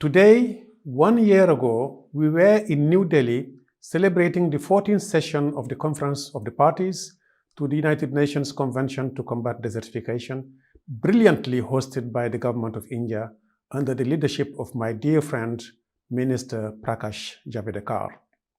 Today, 1 year ago, we were in New Delhi celebrating the 14th session of the Conference of the Parties to the United Nations Convention to Combat Desertification, brilliantly hosted by the Government of India under the leadership of my dear friend, Minister Prakash Javadekar.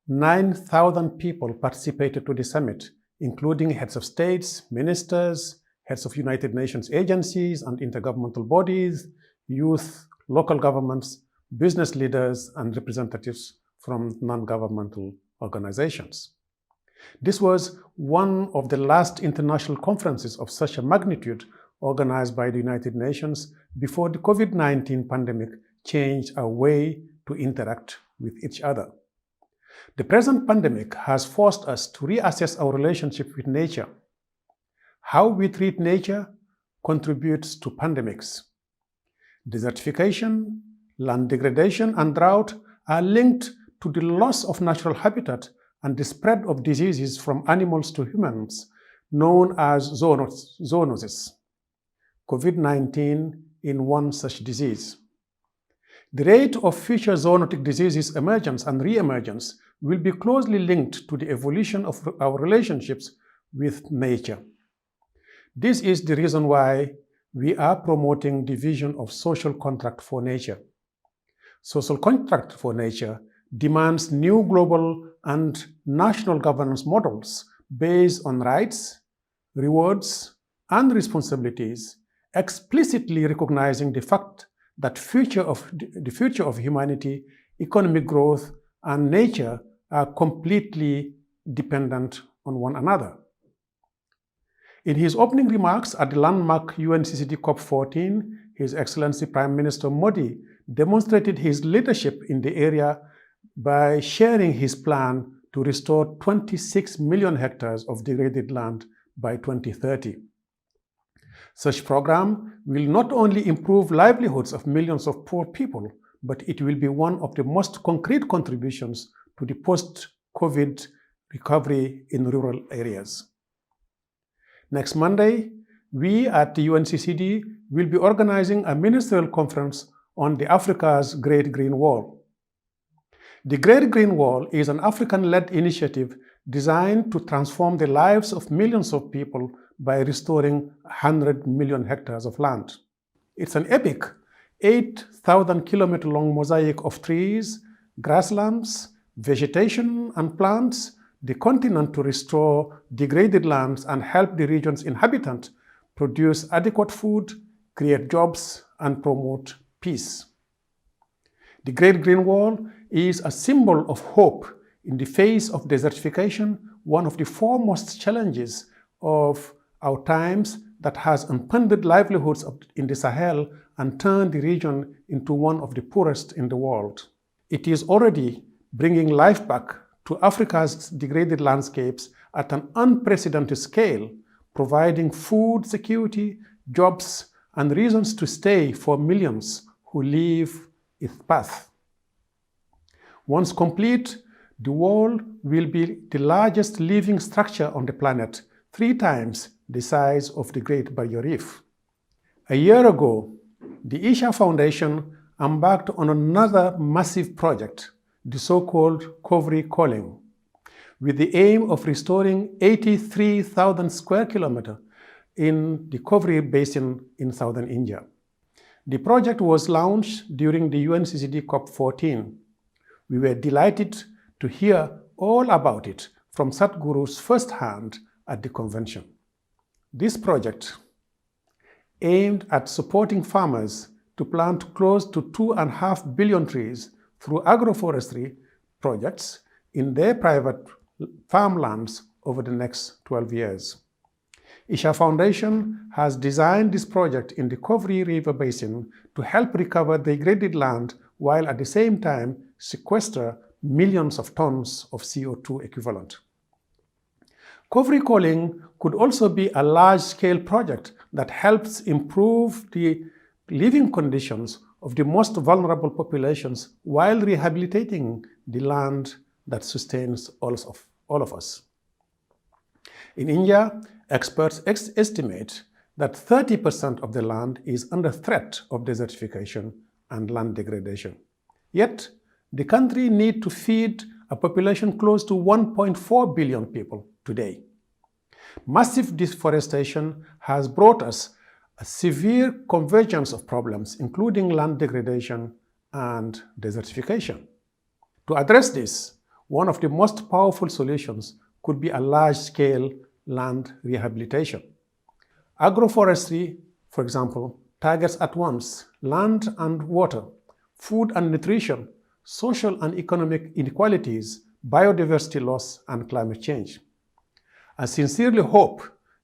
9,000 people participated to the summit, including heads of states, ministers, heads of United Nations agencies and intergovernmental bodies, youth, local governments, business leaders, and representatives from non-governmental organizations. This was one of the last international conferences of such a magnitude organized by the United Nations before the COVID-19 pandemic changed our way to interact with each other. The present pandemic has forced us to reassess our relationship with nature. How we treat nature contributes to pandemics. Desertification, land degradation, and drought are linked to the loss of natural habitat and the spread of diseases from animals to humans, known as zoonoses. COVID-19 in one such disease. The rate of future zoonotic diseases emergence and re-emergence will be closely linked to the evolution of our relationships with nature. This is the reason why we are promoting the vision of social contract for nature. Social contract for nature demands new global and national governance models based on rights, rewards, and responsibilities, explicitly recognizing the fact that the future of humanity, economic growth, and nature are completely dependent on one another. In his opening remarks at the landmark UNCCD COP14, His Excellency Prime Minister Modi demonstrated his leadership in the area by sharing his plan to restore 26 million hectares of degraded land by 2030. Such program will not only improve livelihoods of millions of poor people, but it will be one of the most concrete contributions to the post-COVID recovery in rural areas. Next Monday, we at the UNCCD will be organizing a ministerial conference on the Africa's Great Green Wall. The Great Green Wall is an African-led initiative designed to transform the lives of millions of people by restoring 100 million hectares of land. It's an epic 8,000-kilometer-long mosaic of trees, grasslands, vegetation, and plants, the continent to restore degraded lands and help the region's inhabitants produce adequate food, create jobs, and promote peace. The Great Green Wall is a symbol of hope in the face of desertification, one of the foremost challenges of our times that has impeded livelihoods in the Sahel and turned the region into one of the poorest in the world. It is already bringing life back to Africa's degraded landscapes at an unprecedented scale, providing food security, jobs, and reasons to stay for millions who leave its path. Once complete, the wall will be the largest living structure on the planet, 3 times the size of the Great Barrier Reef. A year ago, the Isha Foundation embarked on another massive project, the so-called Kovri Calling, with the aim of restoring 83,000 square kilometers in the Kovri Basin in southern India. The project was launched during the UNCCD COP14. We were delighted to hear all about it from Sadhguru's first hand at the convention. This project, aimed at supporting farmers to plant close to 2.5 billion trees through agroforestry projects in their private farmlands over the next 12 years. Isha Foundation has designed this project in the Kovri River Basin to help recover degraded land while at the same time sequester millions of tons of CO2 equivalent. Kovri Calling could also be a large-scale project that helps improve the living conditions of the most vulnerable populations while rehabilitating the land that sustains all of us. In India, experts estimate that 30% of the land is under threat of desertification and land degradation. Yet, the country needs to feed a population close to 1.4 billion people today. Massive deforestation has brought us a severe convergence of problems, including land degradation and desertification. To address this, one of the most powerful solutions could be a large-scale land rehabilitation. Agroforestry, for example, targets at once land and water, food and nutrition, social and economic inequalities, biodiversity loss, and climate change. I sincerely hope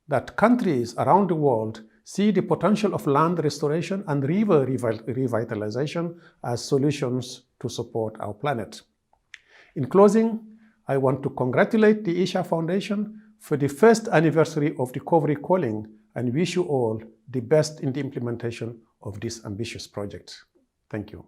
that countries around the world see the potential of land restoration and river revitalization as solutions to support our planet. In closing, I want to congratulate the Isha Foundation for the first anniversary of Recovery Calling and wish you all the best in the implementation of this ambitious project. Thank you.